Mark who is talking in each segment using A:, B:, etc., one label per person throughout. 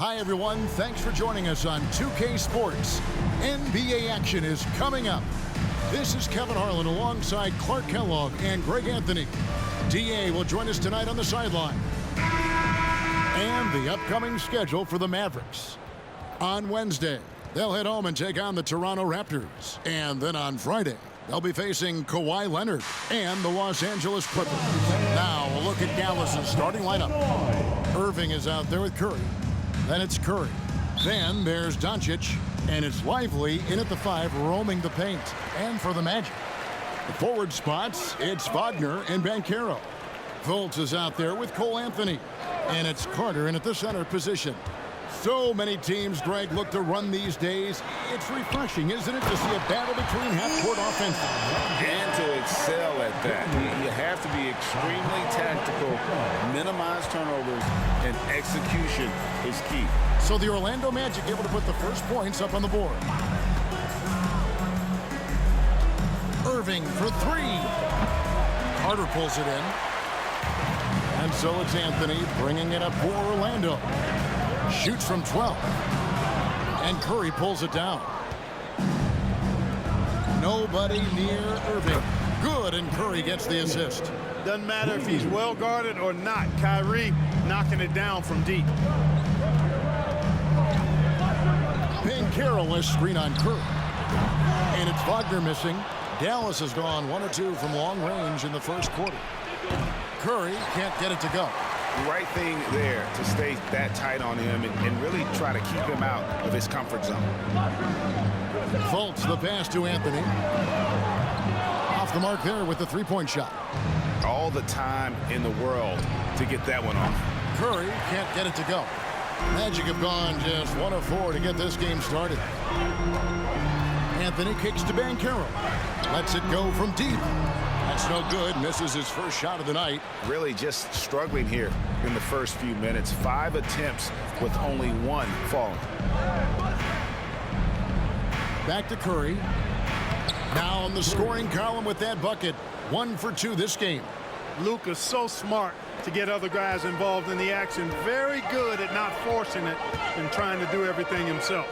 A: Hi, everyone. Thanks for joining us on 2K Sports. NBA action is coming up. This is Kevin Harlan alongside Clark Kellogg and Greg Anthony. DA will join us tonight on the sideline. And the upcoming schedule for the Mavericks. On Wednesday, they'll head home and take on the Toronto Raptors. And then on Friday, they'll be facing Kawhi Leonard and the Los Angeles Clippers. Now, a look at Dallas's starting lineup. Irving is out there with Curry. Then it's Curry. Then there's Doncic. And it's Lively in at the 5, roaming the paint. And for the Magic, the forward spots, it's Wagner and Banchero. Fultz is out there with Cole Anthony. And it's Carter in at the center position. So many teams, Greg, look to run these days. It's refreshing, isn't it, to see a battle between half-court offenses?
B: And to excel at that. You have to be extremely tactical, minimize turnovers, and execution is key.
A: So the Orlando Magic able to put the first points up on the board. Irving for 3. Carter pulls it in. And so it's Anthony bringing it up for Orlando. Shoots from 12. And Curry pulls it down. Nobody near Irving. Good, and Curry gets the assist.
C: Doesn't matter if he's well guarded or not. Kyrie knocking it down from deep.
A: Banchero screen on Curry. And it's Wagner missing. Dallas has gone 1 or 2 from long range in the first quarter. Curry can't get it to go.
B: Right thing there to stay that tight on him and really try to keep him out of his comfort zone.
A: Fultz the pass to Anthony. Off the mark there with the three-point shot.
B: All the time in the world to get that one off.
A: Curry can't get it to go. Magic have gone just 1 of 4 to get this game started. Anthony kicks to Banchero. Lets it go from deep. That's no good. Misses his first shot of the night.
B: Really just struggling here in the first few minutes. 5 attempts with only 1 falling.
A: Back to Curry. Now on the scoring column with that bucket. 1 for 2 this game.
C: Luka's so smart to get other guys involved in the action. Very good at not forcing it and trying to do everything himself.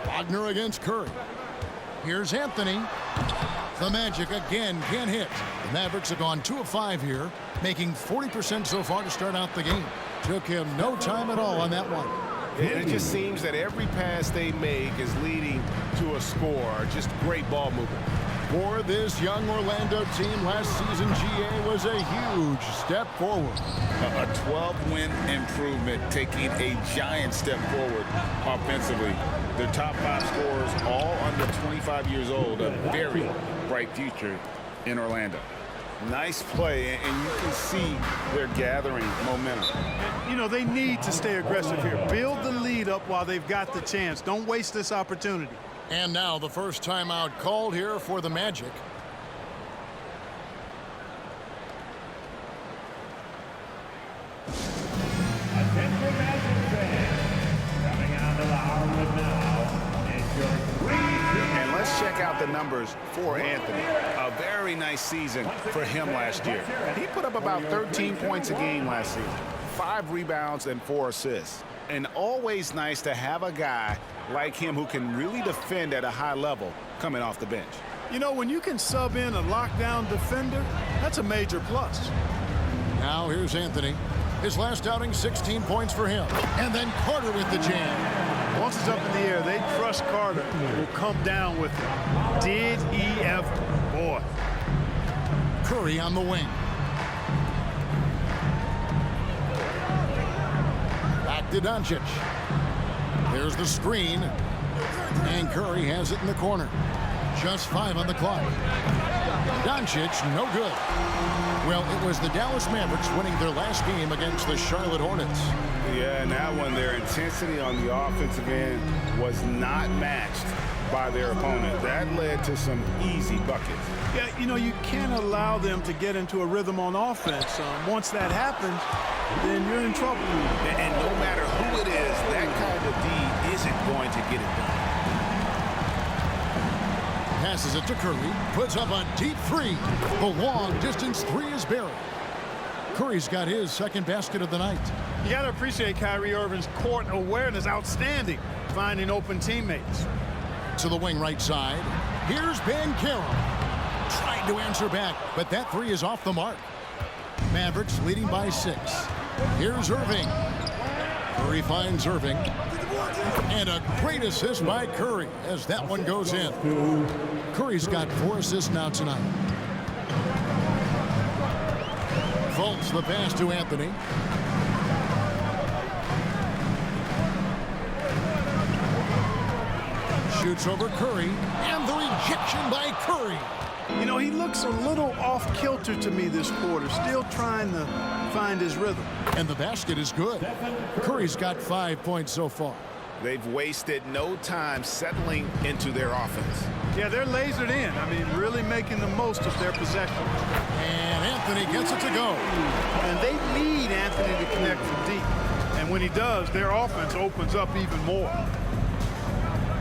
A: Wagner against Curry. Here's Anthony. The Magic again can't hit. The Mavericks have gone 2 of 5 here, making 40% so far to start out the game. Took him no time at all on that one.
B: It just seems that every pass they make is leading to a score. Just great ball movement.
A: For this young Orlando team, last season GA was a huge step forward.
B: A 12-win improvement, taking a giant step forward offensively. Their top 5 scorers, all under 25 years old, a very bright future in Orlando. Nice play, and you can see they're gathering momentum.
C: You know, they need to stay aggressive here. Build the lead up while they've got the chance. Don't waste this opportunity.
A: And now the first timeout called here for the Magic.
B: And let's check out the numbers for Anthony. A very nice season for him last year. He put up about 13 points a game last season, 5 rebounds and 4 assists. And always nice to have a guy like him who can really defend at a high level coming off the bench.
C: You know, when you can sub in a lockdown defender, that's a major plus.
A: Now here's Anthony. His last outing, 16 points for him. And then Carter with the jam.
C: Once it's up in the air, they trust Carter will come down with it. Did he ever? Boy.
A: Curry on the wing. Back to Doncic. There's the screen. And Curry has it in the corner. Just 5 on the clock. Doncic, no good. Well, it was the Dallas Mavericks winning their last game against the Charlotte Hornets.
B: Yeah, and that one, their intensity on the offensive end was not matched by their opponent. That led to some easy buckets.
C: Yeah, you know, you can't allow them to get into a rhythm on offense. Once that happens, then you're in trouble.
B: And no matter who it is, that kind of D isn't going to get it done.
A: Passes it to Curry. Puts up a deep 3. The long distance 3 is buried. Curry's got his second basket of the night.
C: You got to appreciate Kyrie Irving's court awareness. Outstanding. Finding open teammates.
A: To the wing right side. Here's Banchero. Trying to answer back, but that three is off the mark. Mavericks leading by 6. Here's Irving. Curry finds Irving. And a great assist by Curry as that one goes in. Curry's got 4 assists now tonight. Fultz the pass to Anthony. Shoots over Curry, and the rejection by Curry.
C: You know, he looks a little off kilter to me this quarter, still trying to find his rhythm.
A: And the basket is good. Curry's got 5 points so far.
B: They've wasted no time settling into their offense.
C: Yeah, they're lasered in. I mean, really making the most of their possession.
A: And Anthony gets it to go.
C: And they need Anthony to connect from deep. And when he does, their offense opens up even more.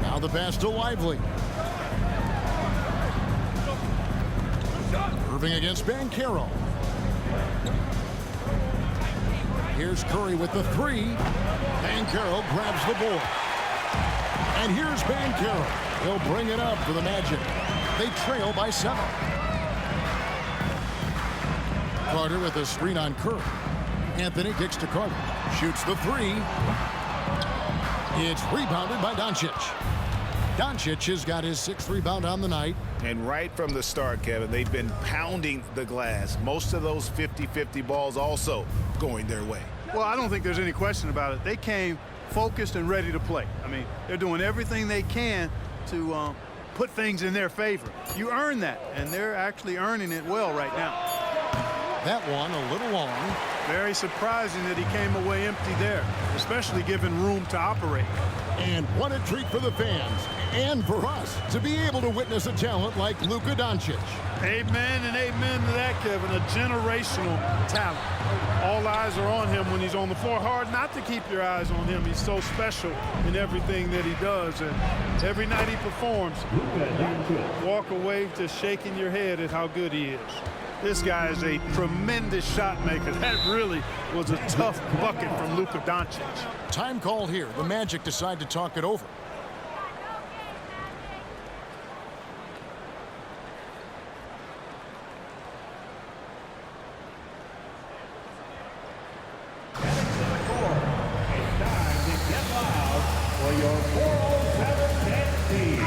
A: Now the pass to Lively. Irving against Banchero. Here's Curry with the 3. Banchero grabs the board. And here's Banchero. He'll bring it up for the Magic. They trail by 7. Carter with a screen on Curry. Anthony kicks to Carter. Shoots the 3. It's rebounded by Doncic. Doncic has got his 6th rebound on the night.
B: And right from the start, Kevin, they've been pounding the glass. Most of those 50-50 balls also going their way.
C: Well, I don't think there's any question about it. They came focused and ready to play. I mean, they're doing everything they can to put things in their favor. You earn that, and they're actually earning it well right now.
A: That one a little long.
C: Very surprising that he came away empty there, especially given room to operate.
A: And what a treat for the fans and for us to be able to witness a talent like Luka Doncic.
C: Amen and amen to that, Kevin. A generational talent. All eyes are on him when he's on the floor. Hard not to keep your eyes on him. He's so special in everything that he does. And every night he performs, you walk away just shaking your head at how good he is. This guy is a tremendous shot maker. That really was a tough bucket from Luka Doncic.
A: Time call here. The Magic decide to talk it over.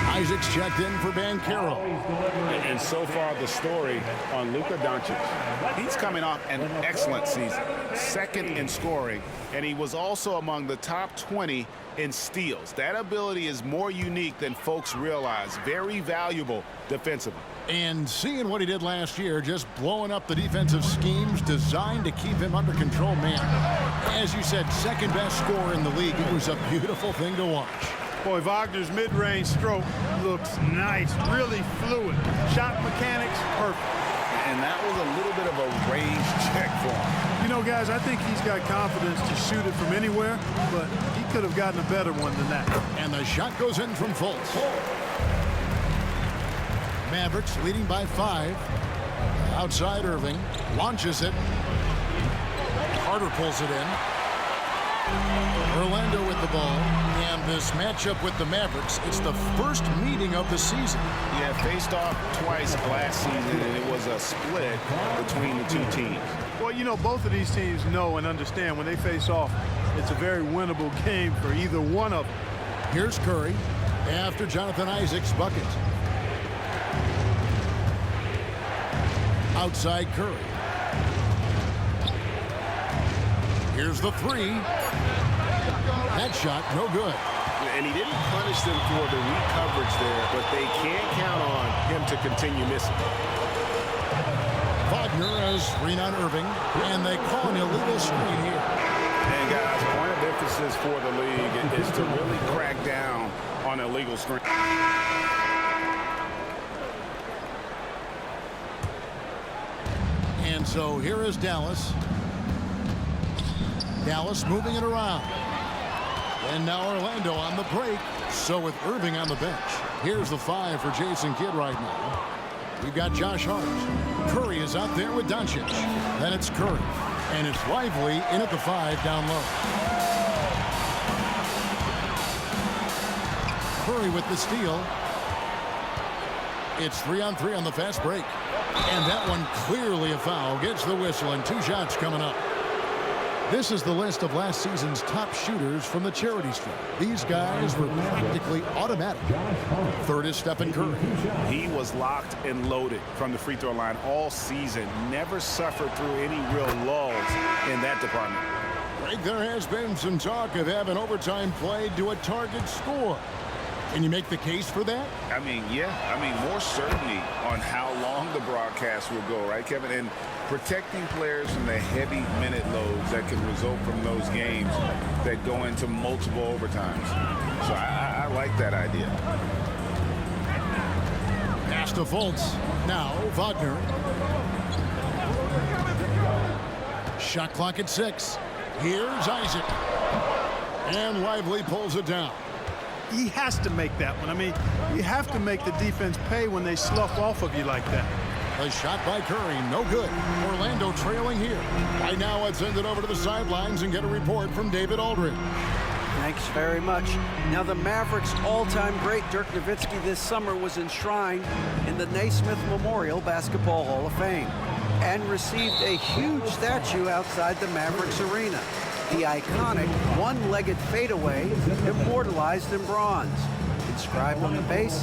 A: Isaac's checked in for Banchero.
B: And so far, the story on Luka Doncic. He's coming off an excellent season. 2nd in scoring, and he was also among the top 20 in steals. That ability is more unique than folks realize. Very valuable defensively.
A: And seeing what he did last year, just blowing up the defensive schemes designed to keep him under control, man. As you said, 2nd best scorer in the league. It was a beautiful thing to watch.
C: Boy, Wagner's mid-range stroke looks nice, really fluid. Shot mechanics, perfect.
B: And that was a little bit of a range check for him.
C: You know, guys, I think he's got confidence to shoot it from anywhere, but he could have gotten a better one than that.
A: And the shot goes in from Fultz. Mavericks leading by 5. Outside Irving. Launches it. Carter pulls it in. Orlando with the ball. And this matchup with the Mavericks, it's the first meeting of the season.
B: Yeah, faced off twice last season, and it was a split between the two teams.
C: Well, you know, both of these teams know and understand when they face off, it's a very winnable game for either one of them.
A: Here's Curry after Jonathan Isaac's bucket. Outside Curry. Here's the 3. That shot, no good.
B: And he didn't punish them for the weak coverage there, but they can't count on him to continue missing.
A: Wagner has screen on Irving, and they call an illegal screen here.
B: And guys, point of emphasis for the league is to really crack down on illegal screen.
A: And so here is Dallas. Dallas moving it around. And now Orlando on the break. So with Irving on the bench. Here's the 5 for Jason Kidd right now. We've got Josh Hart. Curry is out there with Doncic. Then it's Curry. And it's Lively in at the 5 down low. Curry with the steal. It's 3-on-3 on the fast break. And that one clearly a foul. Gets the whistle and 2 shots coming up. This is the list of last season's top shooters from the charity stripe. These guys were practically automatic. Third is Stephen Curry.
B: He was locked and loaded from the free throw line all season. Never suffered through any real lulls in that department.
A: Greg, there has been some talk of having overtime played to a target score. Can you make the case for that?
B: I mean, yeah. I mean, more certainty on how long the broadcast will go, right, Kevin? And protecting players from the heavy minute loads that can result from those games that go into multiple overtimes. So I like that idea.
A: Pass to Fultz. Now Wagner. Shot clock at 6. Here's Isaac. And Lively pulls it down.
C: He has to make that one. I mean, you have to make the defense pay when they slough off of you like that.
A: A shot by Curry, no good. Orlando trailing here. Right now, let's send it over to the sidelines and get a report from David Aldridge.
D: Thanks very much. Now, the Mavericks' all-time great Dirk Nowitzki this summer was enshrined in the Naismith Memorial Basketball Hall of Fame and received a huge statue outside the Mavericks arena. The iconic one-legged fadeaway immortalized in bronze. Inscribed on the base,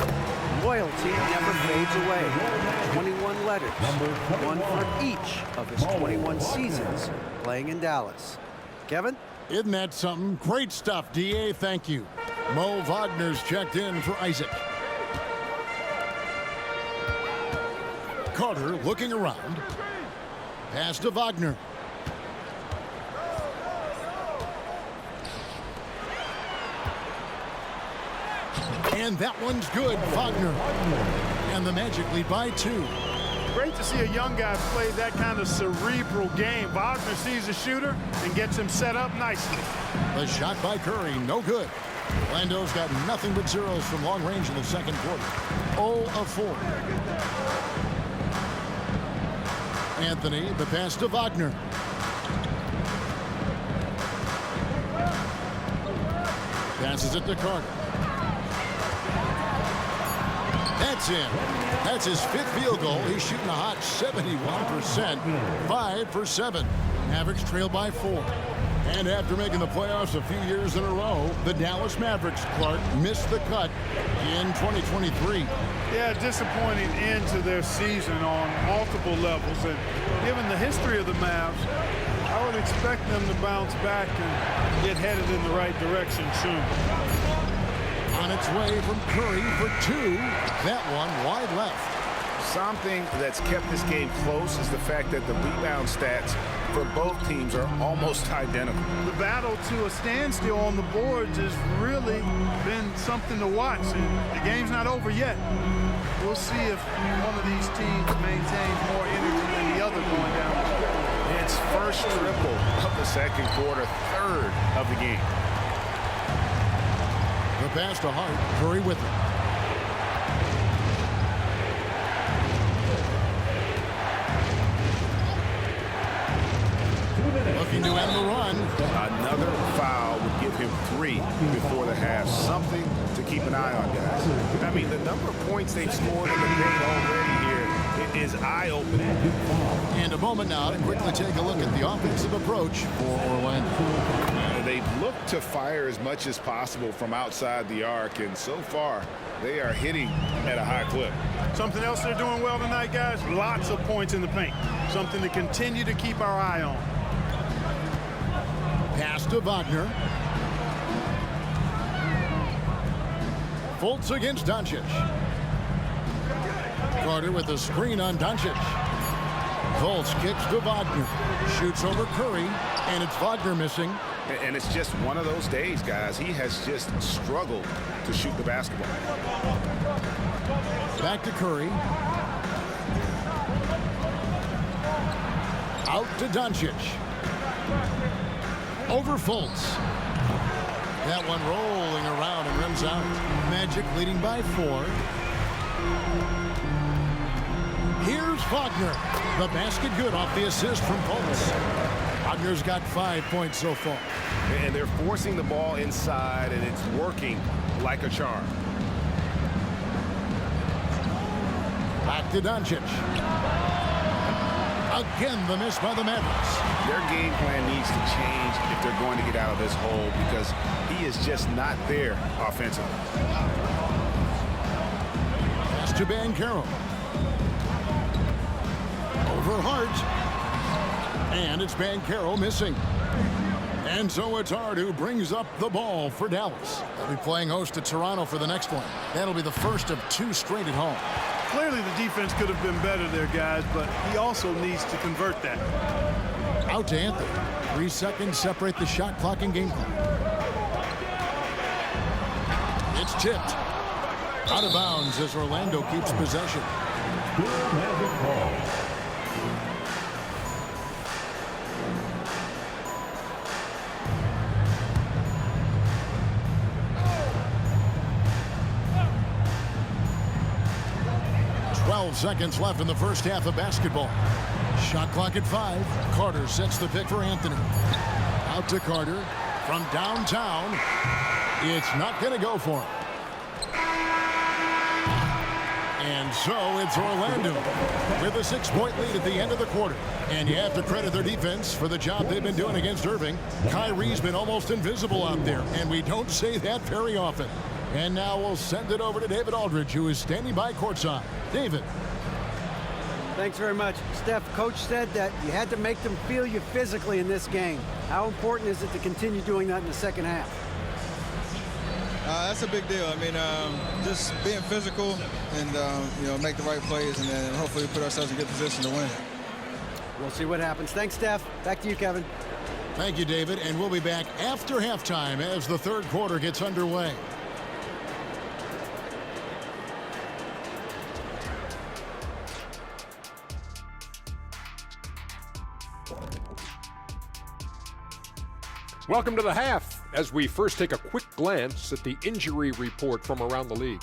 D: loyalty never fades away. 21 letters, one for each of his 21 seasons playing in Dallas. Kevin?
A: Isn't that something? Great stuff, D.A. Thank you. Mo Wagner's checked in for Isaac. Carter looking around. Pass to Wagner. And that one's good, Wagner. And the Magic lead by 2.
C: Great to see a young guy play that kind of cerebral game. Wagner sees a shooter and gets him set up nicely.
A: The shot by Curry, no good. Orlando's got nothing but zeros from long range in the second quarter. 0 of 4. Anthony, the pass to Wagner. Passes it to Carter. That's in. That's his 5th field goal. He's shooting a hot 71%. 5 for 7. Mavericks trail by 4. And after making the playoffs a few years in a row, the Dallas Mavericks, Clark, missed the cut in 2023.
C: Yeah, disappointing end to their season on multiple levels. And given the history of the Mavs, I would expect them to bounce back and get headed in the right direction soon.
A: On its way from Curry for 2. That one wide left.
B: Something that's kept this game close is the fact that the rebound stats for both teams are almost identical.
C: The battle to a standstill on the boards has really been something to watch. And the game's not over yet. We'll see if one of these teams maintains more energy than the other going down.
B: It's first triple of the second quarter, 3rd of the game.
A: The pass to Hart. Curry with it. Looking to end the run.
B: Another foul would give him 3 before the half. Something to keep an eye on, guys. I mean, the number of points they've scored in the paint already here is eye-opening.
A: And a moment now to quickly take a look at the offensive approach for Orlando.
B: They've looked to fire as much as possible from outside the arc, and so far they are hitting at a high clip.
C: Something else they're doing well tonight, guys, lots of points in the paint. Something to continue to keep our eye on.
A: Pass to Wagner. Fultz against Doncic. Carter with a screen on Doncic. Fultz kicks to Wagner. Shoots over Curry, and it's Wagner missing.
B: And it's just one of those days, guys. He has just struggled to shoot the basketball.
A: Back to Curry. Out to Doncic. Over Fultz. That one rolling around and rims out. Magic leading by 4. Here's Wagner. The basket good off the assist from Fultz. Wagner's got 5 points so far.
B: And they're forcing the ball inside, and it's working like a charm.
A: Back to Doncic. Again, the miss by the Mavericks.
B: Their game plan needs to change if they're going to get out of this hole, because he is just not there offensively.
A: Pass to Banchero. Over Hart. And it's Banchero missing. And so it's Hart who brings up the ball for Dallas. They'll be playing host to Toronto for the next one. That'll be the first of 2 straight at home.
C: Clearly the defense could have been better there, guys, but he also needs to convert that.
A: Out to Anthony. 3 seconds separate the shot clock and game clock. It's tipped. Out of bounds as Orlando keeps possession.
E: Magic ball.
A: 12 seconds left in the first half of basketball. Shot clock at 5. Carter sets the pick for Anthony. Out to Carter from downtown. It's not going to go for him. And so it's Orlando with a 6-point lead at the end of the quarter. And you have to credit their defense for the job they've been doing against Irving. Kyrie's been almost invisible out there, and we don't say that very often. And now we'll send it over to David Aldridge, who is standing by courtside. David.
D: Thanks very much. Steph, Coach said that you had to make them feel you physically in this game. How important is it to continue doing that in the second half?
F: That's a big deal. I mean, just being physical and, make the right plays, and then hopefully put ourselves in a good position to win.
D: We'll see what happens. Thanks, Steph. Back to you, Kevin.
A: Thank you, David. And we'll be back after halftime as the third quarter gets underway.
G: Welcome to the half, as we first take a quick glance at the injury report from around the league.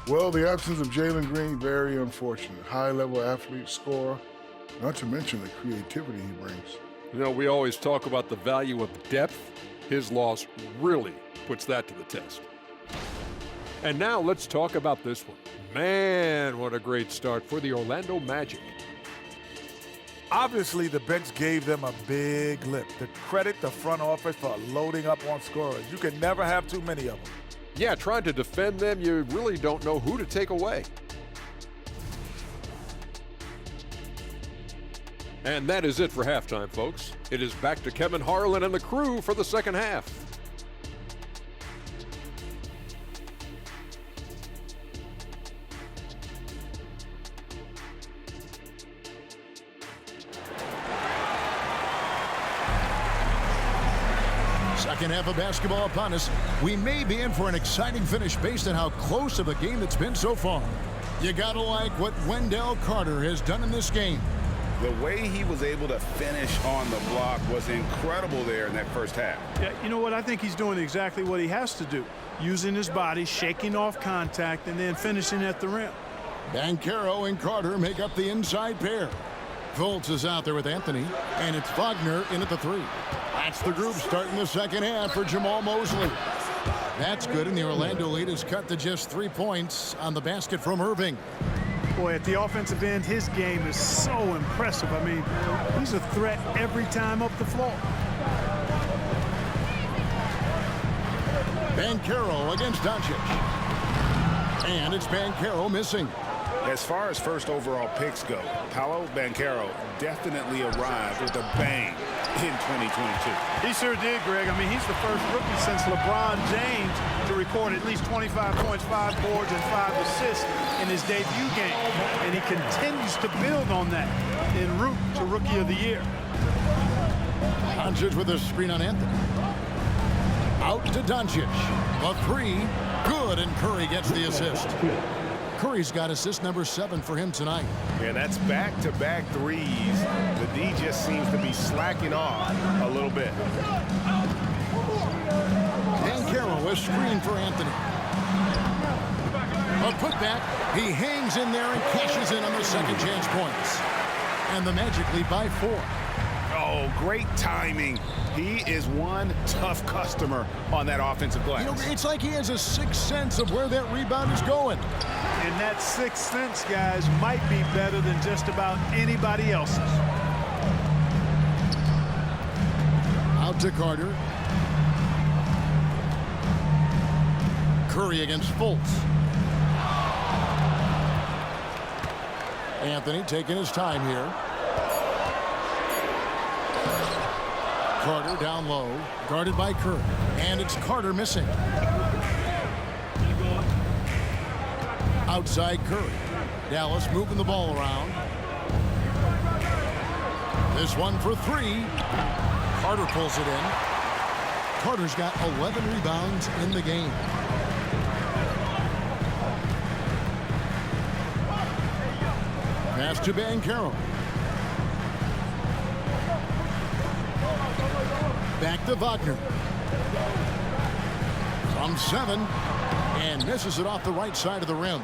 H: Well, the absence of Jalen Green, very unfortunate. High-level athlete, scorer, not to mention the creativity he brings.
G: You know, we always talk about the value of depth. His loss really puts that to the test. And now let's talk about this one. Man, what a great start for the Orlando Magic.
I: Obviously, the bench gave them a big lift. To credit the front office for loading up on scorers. You can never have too many of them.
G: Yeah, trying to defend them, you really don't know who to take away. And that is it for halftime, folks. It is back to Kevin Harlan and the crew for the second half.
A: Second half of basketball upon us. We may be in for an exciting finish based on how close of a game it's been so far. You gotta like what Wendell Carter has done in this game.
B: The way he was able to finish on the block was incredible there in that first half.
C: Yeah, you know what? I think he's doing exactly what he has to do. Using his body, shaking off contact, and then finishing at the rim.
A: Banchero and Carter make up the inside pair. Fultz is out there with Anthony, and it's Wagner in at the 3. That's the group starting the second half for Jamal Mosley. That's good, and the Orlando lead is cut to just 3 points on the basket from Irving.
C: Boy, at the offensive end, his game is so impressive. I mean, he's a threat every time up the floor.
A: Banchero against Doncic. And it's Banchero missing.
B: As far as first overall picks go, Paolo Banchero definitely arrived with a bang in 2022.
C: He sure did, Greg. I mean, he's the first rookie since LeBron James to record at least 25 points, 5 boards, and 5 assists in his debut game. And he continues to build on that en route to Rookie of the Year.
A: Doncic with a screen on Anthony. Out to Doncic. The 3, good, and Curry gets the assist. Curry's got assist number 7 for him tonight.
B: Yeah, that's back-to-back threes. The D just seems to be slacking off a little bit.
A: Banchero, a screen for Anthony. A putback. He hangs in there and cashes in on the second chance points. And the Magic lead by 4.
B: Oh, great timing. He is one tough customer on that offensive glass.
A: You know, it's like he has a sixth sense of where that rebound is going.
C: And that sixth sense, guys, might be better than just about anybody else's.
A: Out to Carter. Curry against Fultz. Anthony taking his time here. Carter down low, guarded by Curry. And it's Carter missing. Outside Curry. Dallas moving the ball around. This one for three. Carter pulls it in. Carter's got 11 rebounds in the game. Pass to Banchero. Back to Wagner. From 7 and misses it off the right side of the rim.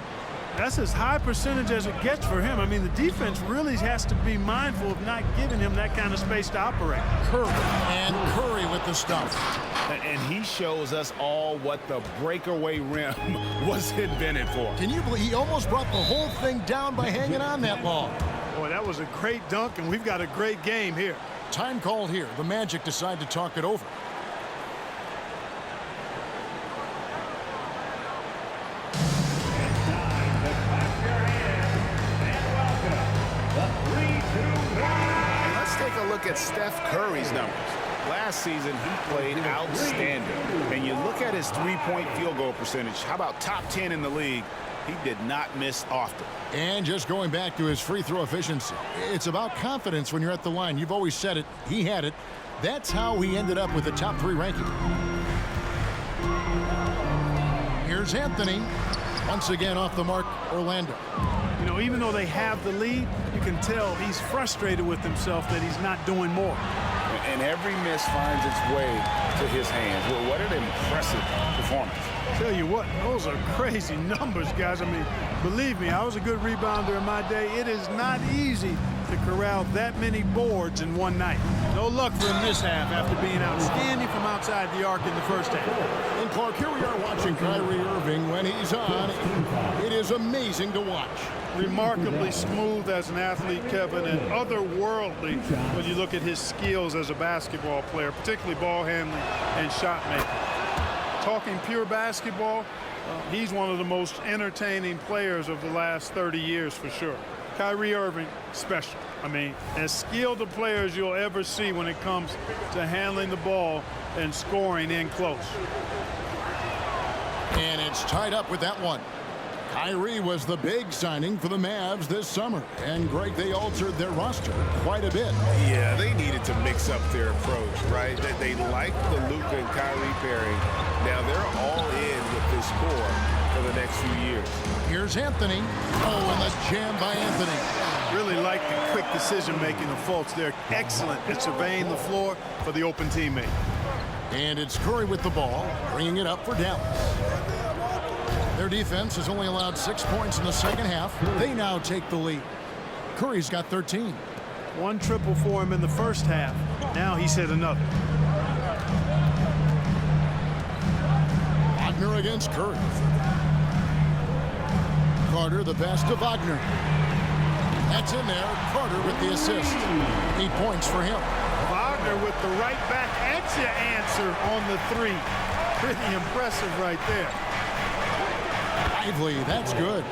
C: That's as high percentage as it gets for him. I mean, the defense really has to be mindful of not giving him that kind of space to operate.
A: Curry with the stuff.
B: And he shows us all what the breakaway rim was invented for.
A: Can you believe he almost brought the whole thing down by hanging on that long?
C: Boy, that was a great dunk, and we've got a great game here.
A: Time called here. The Magic decide to talk it over.
B: And let's take a look at Steph Curry's numbers. Last season, he played outstanding. And you look at his three-point field goal percentage. How about top 10 in the league? He did not miss often.
A: And just going back to his free throw efficiency. It's about confidence when you're at the line. You've always said it. He had it. That's how he ended up with the top 3 ranking. Here's Anthony. Once again off the mark, Orlando.
C: You know, even though they have the lead, you can tell he's frustrated with himself that he's not doing more.
B: And every miss finds its way to his hands. Well, what an impressive performance.
C: Tell you what, those are crazy numbers, guys. I mean, believe me, I was a good rebounder in my day. It is not easy to corral that many boards in one night. No luck for him this half after being outstanding from outside the arc in the first half.
A: And Clark, here we are watching Kyrie Irving when he's on. It is amazing to watch.
C: Remarkably smooth as an athlete, Kevin, and otherworldly when you look at his skills as a basketball player, particularly ball handling and shot making. Talking pure basketball, he's one of the most entertaining players of the last 30 years for sure. Kyrie Irving, special. I mean, as skilled a player as you'll ever see when it comes to handling the ball and scoring in close.
A: And it's tied up with that one. Kyrie was the big signing for the Mavs this summer. And, Greg, they altered their roster quite a bit.
B: Yeah, they needed to mix up their approach, right? They liked the Luka and Kyrie pairing. Now they're all in with this core for the next few years.
A: Here's Anthony. Oh, and the jam by Anthony.
C: Really like the quick decision-making of Fultz. They're excellent at surveying the floor for the open teammate.
A: And it's Curry with the ball, bringing it up for Dallas. Their defense has only allowed 6 points in the second half. They now take the lead. Curry's got 13.
C: One triple for him in the first half. Now he's hit another.
A: Wagner against Curry. Carter, the pass to Wagner. That's in there. Carter with the assist. 8 points for him.
C: Wagner with the right back at your answer on the 3. Pretty impressive right there.
A: Lively, that's good.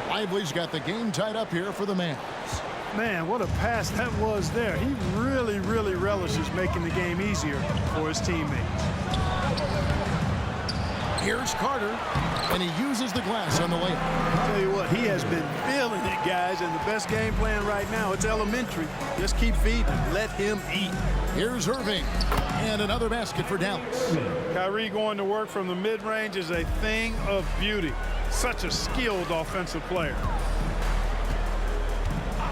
A: Lively's got the game tied up here for the Mavs.
C: Man, what a pass that was there. He really, really relishes making the game easier for his teammates.
A: Here's Carter, and he uses the glass on the layup.
C: I'll tell you what, he has been feeling it, guys, and the best game plan right now, it's elementary. Just keep feeding him. Let him eat.
A: Here's Irving, and another basket for Dallas.
C: Kyrie going to work from the mid-range is a thing of beauty. Such a skilled offensive player.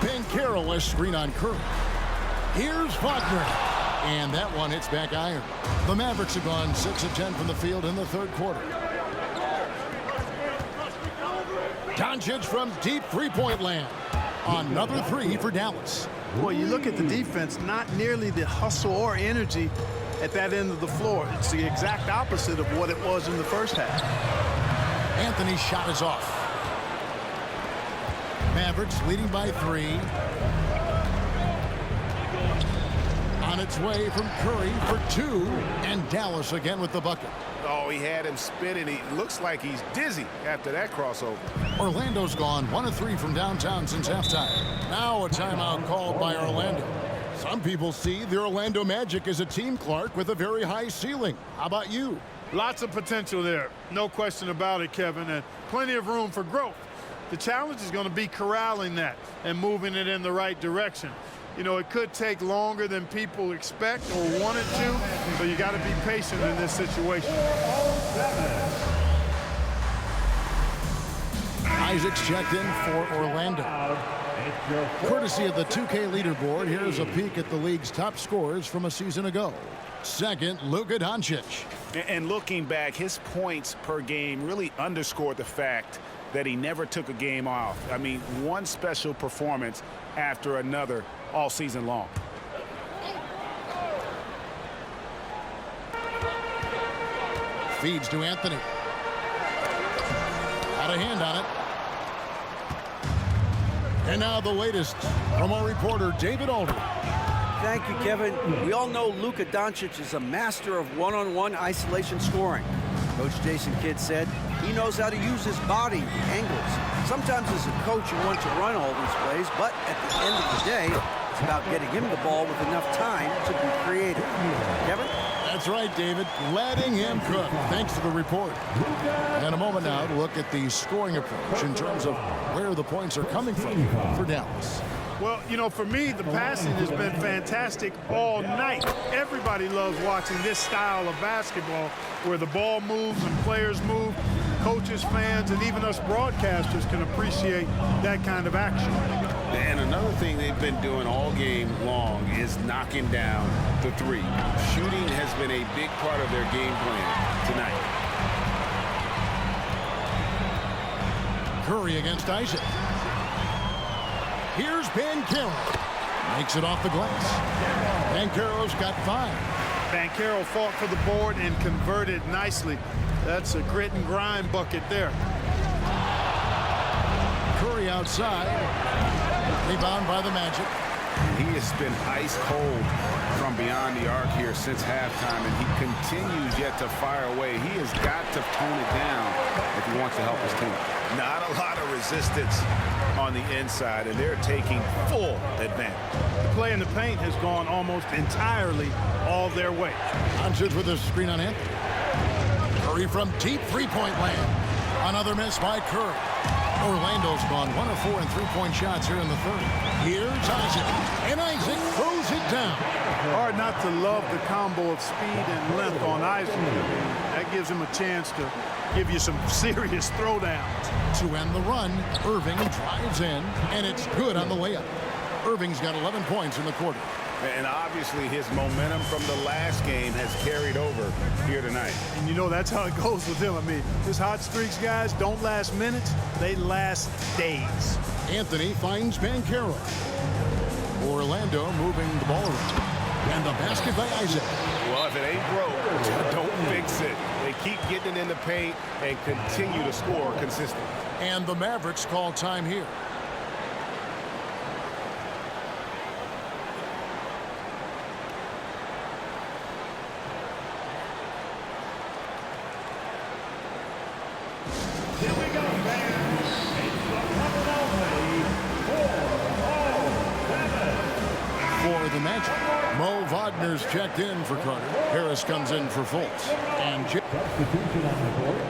A: Banchero a screen on Curry. Here's Wagner, and that one hits back iron. The Mavericks have gone 6 of 10 from the field in the third quarter. Doncic from deep three-point land. Another 3 for Dallas.
C: Boy, you look at the defense, not nearly the hustle or energy at that end of the floor. It's the exact opposite of what it was in the first half.
A: Anthony's shot is off. Mavericks leading by 3. On its way from Curry for 2. And Dallas again with the bucket.
B: Oh, he had him spinning. He looks like he's dizzy after that crossover.
A: Orlando's gone 1 of 3 from downtown since halftime. Now a timeout called by Orlando. Some people see the Orlando Magic as a team, Clark, with a very high ceiling. How about you?
C: Lots of potential there. No question about it, Kevin, and plenty of room for growth. The challenge is going to be corralling that and moving it in the right direction. You know, it could take longer than people expect or want it to, so you got to be patient in this situation.
A: Isaac's checked in for Orlando. Courtesy of the 2K leaderboard, here's a peek at the league's top scorers from a season ago. Second, Luka Doncic.
B: And looking back, his points per game really underscored the fact that he never took a game off. I mean, one special performance after another all season long.
A: Feeds to Anthony. Got a hand on it. And now the latest from our reporter, David Aldridge.
D: Thank you, Kevin. We all know Luka Doncic is a master of one-on-one isolation scoring. Coach Jason Kidd said he knows how to use his body, angles. Sometimes as a coach, you want to run all these plays, but at the end of the day, it's about getting him the ball with enough time to be creative. Kevin?
A: That's right, David. Letting him cook. Thanks to the report. And a moment now to look at the scoring approach in terms of where the points are coming from for Dallas.
C: Well, you know, for me, the passing has been fantastic all night. Everybody loves watching this style of basketball where the ball moves and players move. Coaches, fans, and even us broadcasters can appreciate that kind of action.
B: And another thing they've been doing all game long is knocking down the 3. Shooting has been a big part of their game plan tonight.
A: Curry against Isaac. Here's Banchero. Makes it off the glass. Banchero's got 5.
C: Banchero fought for the board and converted nicely. That's a grit and grind bucket there.
A: Curry outside. Rebound by the Magic.
B: He has been ice cold from beyond the arc here since halftime, and he continues yet to fire away. He has got to tone it down if he wants to help his team. Not a lot of resistance on the inside, and they're taking full advantage.
C: The play in the paint has gone almost entirely all their way.
A: Doncic with a screen on Anthony. Curry from deep three-point land. Another miss by Curry. Orlando's gone 1 of 4 in three-point shots here in the third. Here's Isaac. And Isaac throws it down.
C: Hard not to love the combo of speed and length on Isaac. That gives him a chance to give you some serious throwdowns.
A: To end the run, Irving drives in, and it's good on the layup. Irving's got 11 points in the quarter.
B: And obviously his momentum from the last game has carried over here tonight.
C: And you know that's how it goes with him. I mean, his hot streaks, guys, don't last minutes. They last days.
A: Anthony finds Banchero. Orlando moving the ball around. And the basket by Isaac.
B: Well, if it ain't broke, don't fix it. They keep getting it in the paint and continue to score consistently.
A: And the Mavericks call time here.
E: Here we go, fans. It's the number only
A: For the Magic, Mo Wagner's checked in for Carter. Harris comes in for Fultz. And
E: substitution on the board.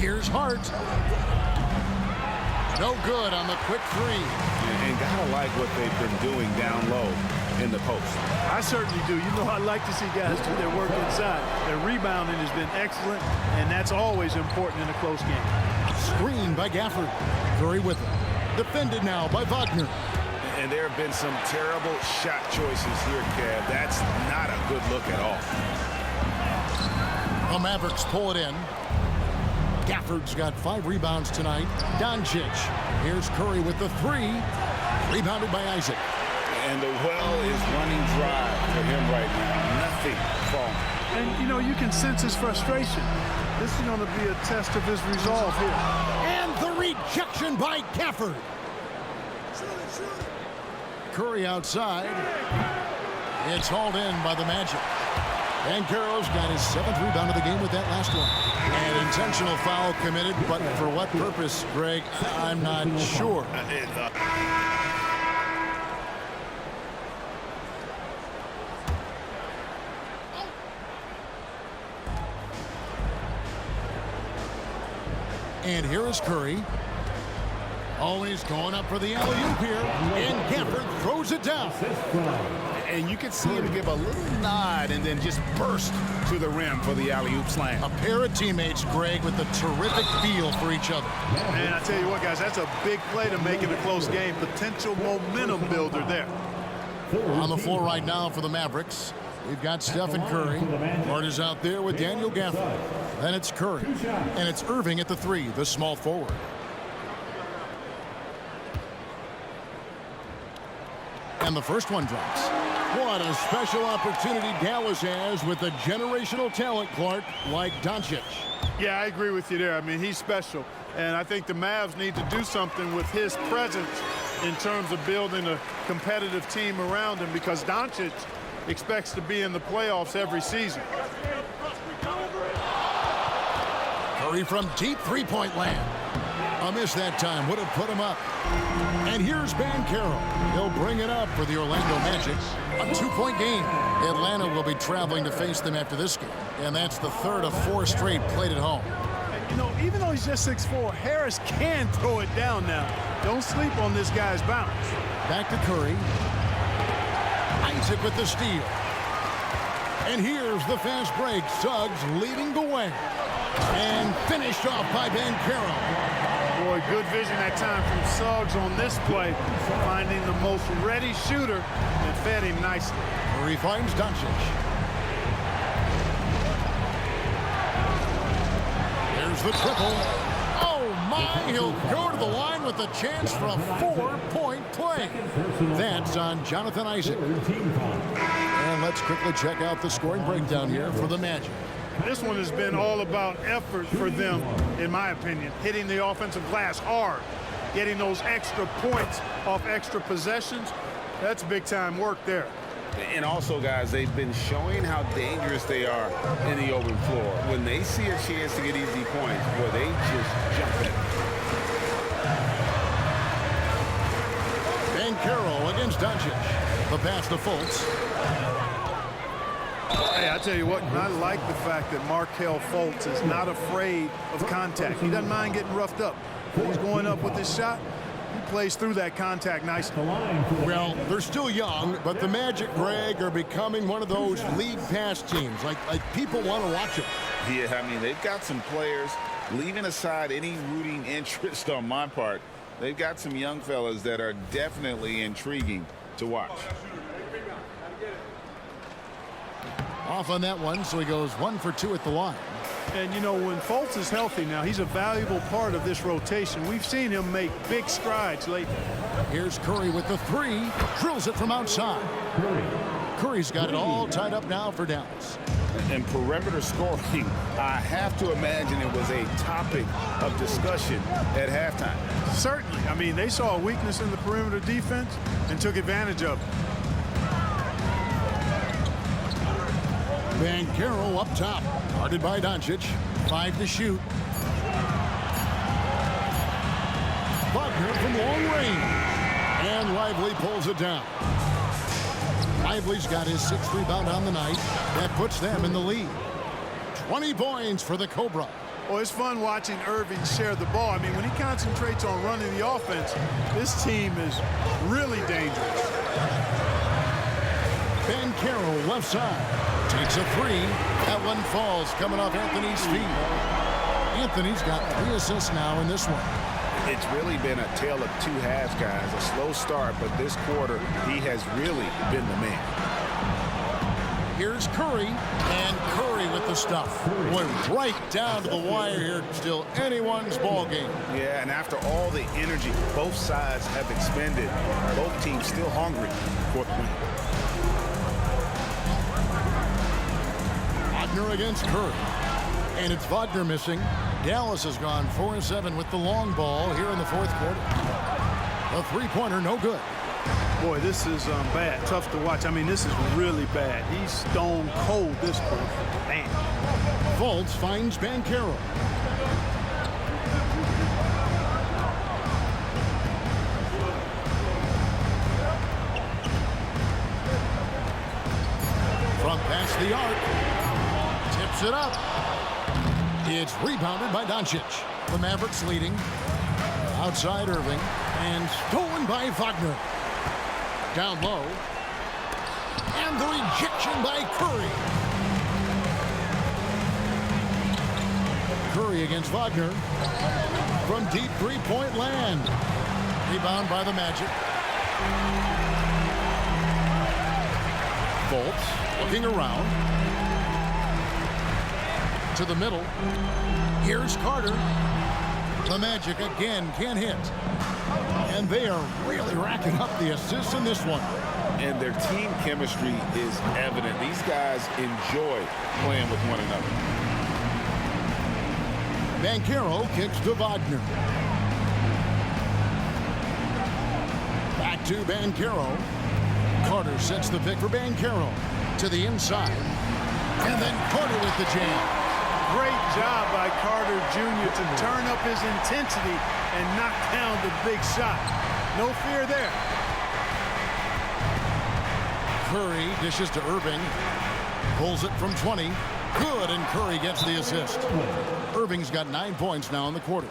A: here's Hart. No good on the quick 3.
B: And gotta like what they've been doing down low in the post.
C: I certainly do. You know, I like to see guys do their work inside. Their rebounding has been excellent, and that's always important in a close game.
A: Screen by Gafford. Curry with it. Defended now by Wagner.
B: And there have been some terrible shot choices here, Kev. That's not a good look at all.
A: The Mavericks pull it in. Gafford's got 5 rebounds tonight. Doncic. Here's Curry with the 3. Rebounded by Isaac.
B: And the well is running dry for him right now. Nothing falling.
C: And, you know, you can sense his frustration. This is going to be a test of his resolve here.
A: And the rejection by Gafford. Curry outside. It's hauled in by the Magic. And Carroll's got his 7th rebound of the game with that last one. An intentional foul committed, but for what purpose, Greg, I'm not sure. And here is Curry. Always going up for the alley-oop here. And Gafford throws it down.
B: And you can see him give a little nod and then just burst to the rim for the alley-oop slam.
A: A pair of teammates, Greg, with a terrific feel for each other.
C: Man, I tell you what, guys, that's a big play to make it a close game. Potential momentum builder there.
A: On the floor right now for the Mavericks, we've got Stephen Curry. Carter's out there with Daniel Gafford. Then it's Curry. And it's Irving at the 3, the small forward. And the first one drops. What a special opportunity Dallas has with a generational talent, Clark, like Doncic.
C: Yeah, I agree with you there. I mean, he's special. And I think the Mavs need to do something with his presence in terms of building a competitive team around him, because Doncic expects to be in the playoffs every season.
A: Curry from deep three-point land. A miss that time would have put him up. And here's Carroll. He'll bring it up for the Orlando Magic. A 2-point game. Atlanta will be traveling to face them after this game. And that's the 3rd of 4 straight played at home.
C: And, you know, even though he's just 6'4", Harris can throw it down now. Don't sleep on this guy's bounce.
A: Back to Curry. Isaac with the steal. And here's the fast break. Suggs leading the way. And finished off by Carroll.
C: Boy, good vision that time from Suggs on this play, finding the most ready shooter and fed him nicely.
A: Curry finds Doncic. Here's the triple. Oh my, he'll go to the line with a chance for a 4-point play. That's on Jonathan Isaac. And let's quickly check out the scoring breakdown here for the Magic.
C: This one has been all about effort for them, in my opinion. Hitting the offensive glass hard, getting those extra points off extra possessions. That's big-time work there.
B: And also, guys, they've been showing how dangerous they are in the open floor. When they see a chance to get easy points, boy, they just jump in.
A: Carroll against Doncic. The pass to Fultz.
C: Hey, I tell you what, I like the fact that Markelle Fultz is not afraid of contact. He doesn't mind getting roughed up. He's going up with his shot. He plays through that contact nicely.
A: Well, they're still young, but the Magic, Greg, are becoming one of those league pass teams. Like people want to watch them.
B: Yeah, I mean, they've got some players, leaving aside any rooting interest on my part, they've got some young fellas that are definitely intriguing to watch.
A: Off on that one, so he goes 1 for 2 at the line.
C: And, you know, when Fultz is healthy now, he's a valuable part of this rotation. We've seen him make big strides lately.
A: Here's Curry with the 3. Drills it from outside. Curry's got it all tied up now for Dallas.
B: And perimeter scoring, I have to imagine it was a topic of discussion at halftime.
C: Certainly. I mean, they saw a weakness in the perimeter defense and took advantage of it.
A: Carroll up top, guarded by Doncic. 5 to shoot. Wagner from long range. And Lively pulls it down. Lively's got his 6th rebound on the night. That puts them in the lead. 20 points for the Cobra.
C: Well, it's fun watching Irving share the ball. I mean, when he concentrates on running the offense, this team is really dangerous.
A: Carroll left side. Takes a 3. That one falls coming off Anthony's feet. Anthony's got 3 assists now in this one.
B: It's really been a tale of 2 halves, guys. A slow start, but this quarter, he has really been the man.
A: Here's Curry, and Curry with the stuff. Boy, right down to the wire here. Still anyone's ball game.
B: Yeah, and after all the energy both sides have expended, both teams still hungry for the win.
A: Wagner against Curry. And it's Wagner missing. Dallas has gone 4-7 with the long ball here in the fourth quarter. A three-pointer, no good.
C: Boy, this is bad. Tough to watch. I mean, this is really bad. He's stone cold this quarter. Man.
A: Fultz finds Banchero. From past the arc. Tips it up. It's rebounded by Doncic. The Mavericks leading. Outside Irving. And stolen by Wagner. Down low. And the rejection by Curry. Curry against Wagner. From deep three-point land. Rebound by the Magic. Fultz looking around. To the middle. Here's Carter. The Magic again can't hit. And they are really racking up the assists in this one.
B: And their team chemistry is evident. These guys enjoy playing with one another.
A: Banchero kicks to Wagner. Back to Banchero. Carter sets the pick for Banchero. To the inside. And then Carter with the jam.
C: Great job by Carter Jr. to turn up his intensity and knock down the big shot. No fear there.
A: Curry dishes to Irving. Pulls it from 20. Good, and Curry gets the assist. Irving's got 9 points now in the quarter.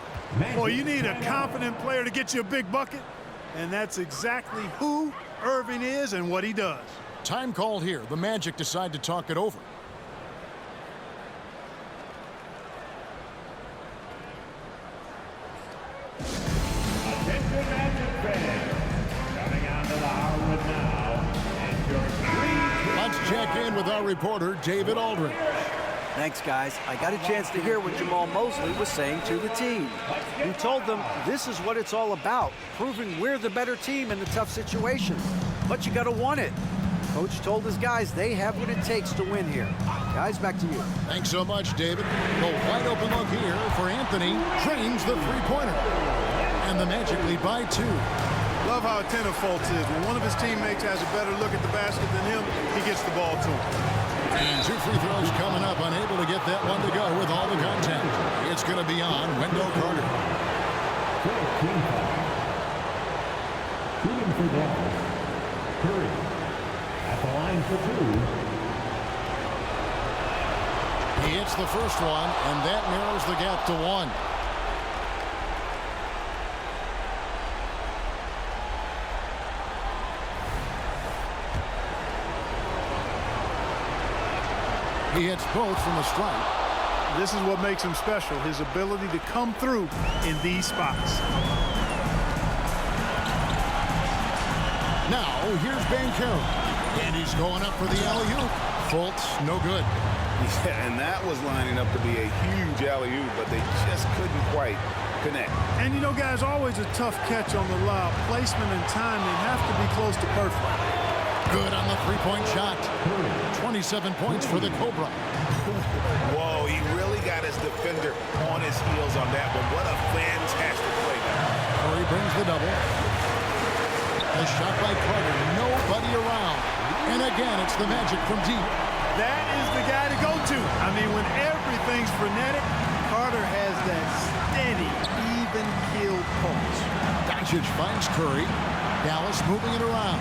C: Boy, you need a confident player to get you a big bucket. And that's exactly who Irving is and what he does.
A: Time called here. The Magic decide to talk it over. Let's check in with our reporter, David Aldridge.
D: Thanks, guys. I got a chance to hear what Jamal Mosley was saying to the team. He told them this is what it's all about, proving we're the better team in the tough situations. But you got to want it. Coach told his guys they have what it takes to win here. Guys, back to you.
A: Thanks so much, David. The wide open look here for Anthony. Drains the three-pointer. And the Magic lead by 2.
C: Love how attentive Fultz is. When one of his teammates has a better look at the basket than him, he gets the ball to him.
A: And 2 free throws coming up. Unable to get that one to go with all the contact. It's going to be on Wendell Carter.
E: Shooting for Dallas. Curry at the line for 2.
A: He hits the first one, and that narrows the gap to 1. He hits both from the stripe.
C: This is what makes him special, his ability to come through in these spots.
A: Now, here's Banchero. And he's going up for the alley-oop. Fultz, no good.
B: Yeah, and that was lining up to be a huge alley-oop, but they just couldn't quite connect.
C: And you know, guys, always a tough catch on the lob. Placement and timing have to be close to perfect.
A: Good on the three-point shot. 27 points for the Cobra.
B: Whoa, he really got his defender on his heels on that one. What a fantastic play.
A: Curry brings the double. A shot by Carter. Nobody around. And again, it's the Magic from deep.
C: That is the guy to go to. I mean, when everything's frenetic, Carter has that steady, even keel pulse.
A: Doncic finds Curry. Dallas moving it around.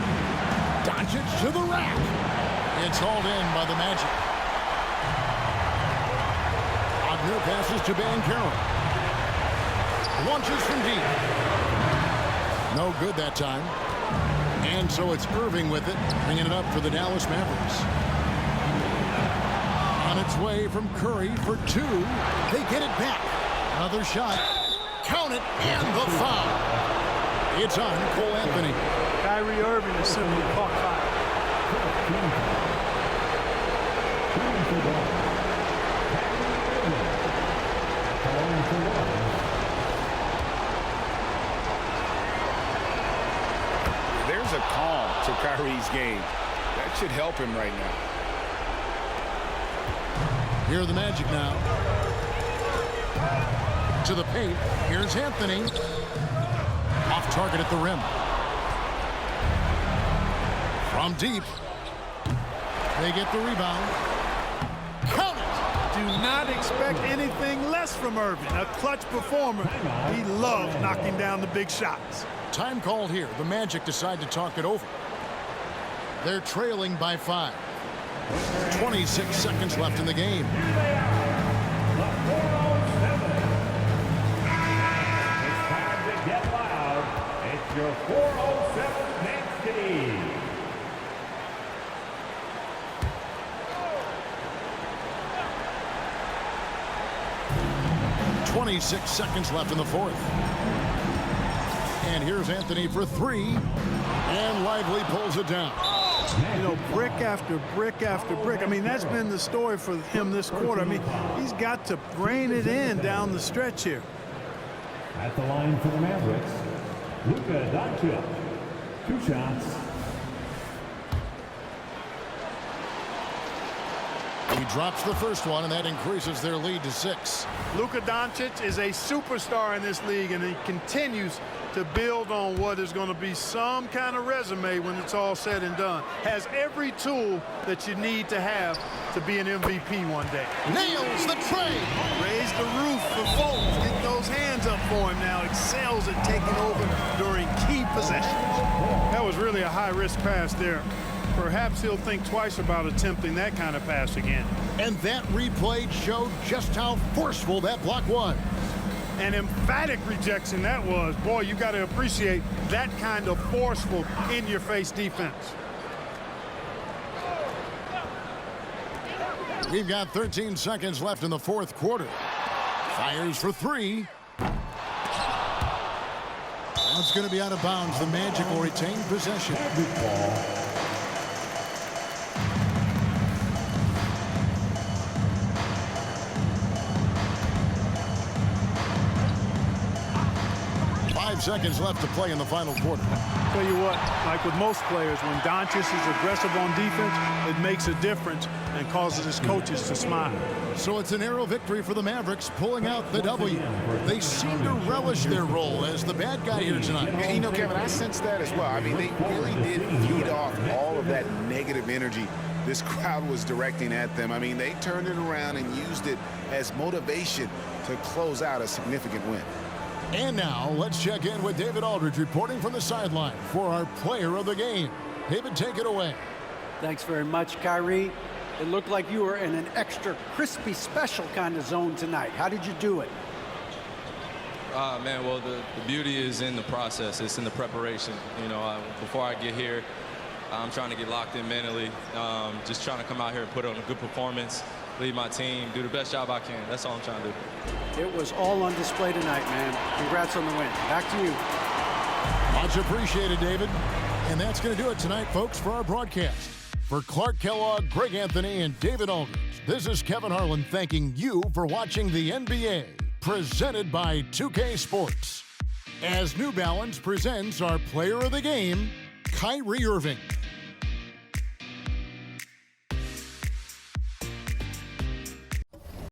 A: Doncic to the rack. It's hauled in by the Magic. Wagner passes to Banchero. Launches from deep. No good that time. And so it's Irving with it, bringing it up for the Dallas Mavericks. On its way from Curry for 2. They get it back. Another shot. Count it, and the foul. It's on Cole Anthony.
C: Kyrie Irving is simply caught fire.
B: these games. That should help him right now.
A: Here are the Magic now. To the paint. Here's Anthony. Off target at the rim. From deep. They get the rebound. Count it!
C: Do not expect anything less from Irving. A clutch performer. He loves knocking down the big shots.
A: Time called here. The Magic decide to talk it over. They're trailing by 5. 26 seconds left in the game.
E: It's time to get loud. It's your 407 next game.
A: 26 seconds left in the fourth. And here's Anthony for 3. And Lively pulls it down.
C: You know, brick after brick after brick. I mean, that's been the story for him this quarter. I mean, he's got to rein it in down the stretch here.
E: At the line for the Mavericks, Luka Doncic. 2 shots.
A: He drops the first one, and that increases their lead to 6.
C: Luka Doncic is a superstar in this league, and he continues to build on what is going to be some kind of resume when it's all said and done. Has every tool that you need to have to be an MVP one day.
A: Nails the tray.
C: Raise the roof for folks. Get those hands up for him now. Excels at taking over during key possessions. That was really a high-risk pass there. Perhaps he'll think twice about attempting that kind of pass again.
A: And that replay showed just how forceful that block was.
C: An emphatic rejection that was. Boy, you got to appreciate that kind of forceful, in-your-face defense.
A: We've got 13 seconds left in the fourth quarter. Fires for 3. That's going to be out of bounds. The Magic will retain possession. 5 seconds left to play in the final quarter.
C: Tell you what, like with most players, when Doncic is aggressive on defense, it makes a difference and causes his coaches to smile.
A: So it's a narrow victory for the Mavericks, pulling out the W. They seem to relish their role as the bad guy here tonight.
B: You know, Kevin, I sense that as well. I mean, they really did feed off all of that negative energy this crowd was directing at them. I mean, they turned it around and used it as motivation to close out a significant win.
A: And now, let's check in with David Aldridge reporting from the sideline for our player of the game. David, take it away.
D: Thanks very much, Kyrie. It looked like you were in an extra crispy special kind of zone tonight. How did you do it?
J: Man, well, the beauty is in the process. It's in the preparation. You know, before I get here, I'm trying to get locked in mentally. Just trying to come out here and put on a good performance, lead my team, do the best job I can. That's all I'm trying to do.
D: It was all on display tonight, man. Congrats on the win. Back to you.
A: Much appreciated, David. And that's going to do it tonight, folks, for our broadcast. For Clark Kellogg, Greg Anthony, and David Aldridge, this is Kevin Harlan thanking you for watching the NBA, presented by 2K Sports. As New Balance presents our player of the game, Kyrie Irving.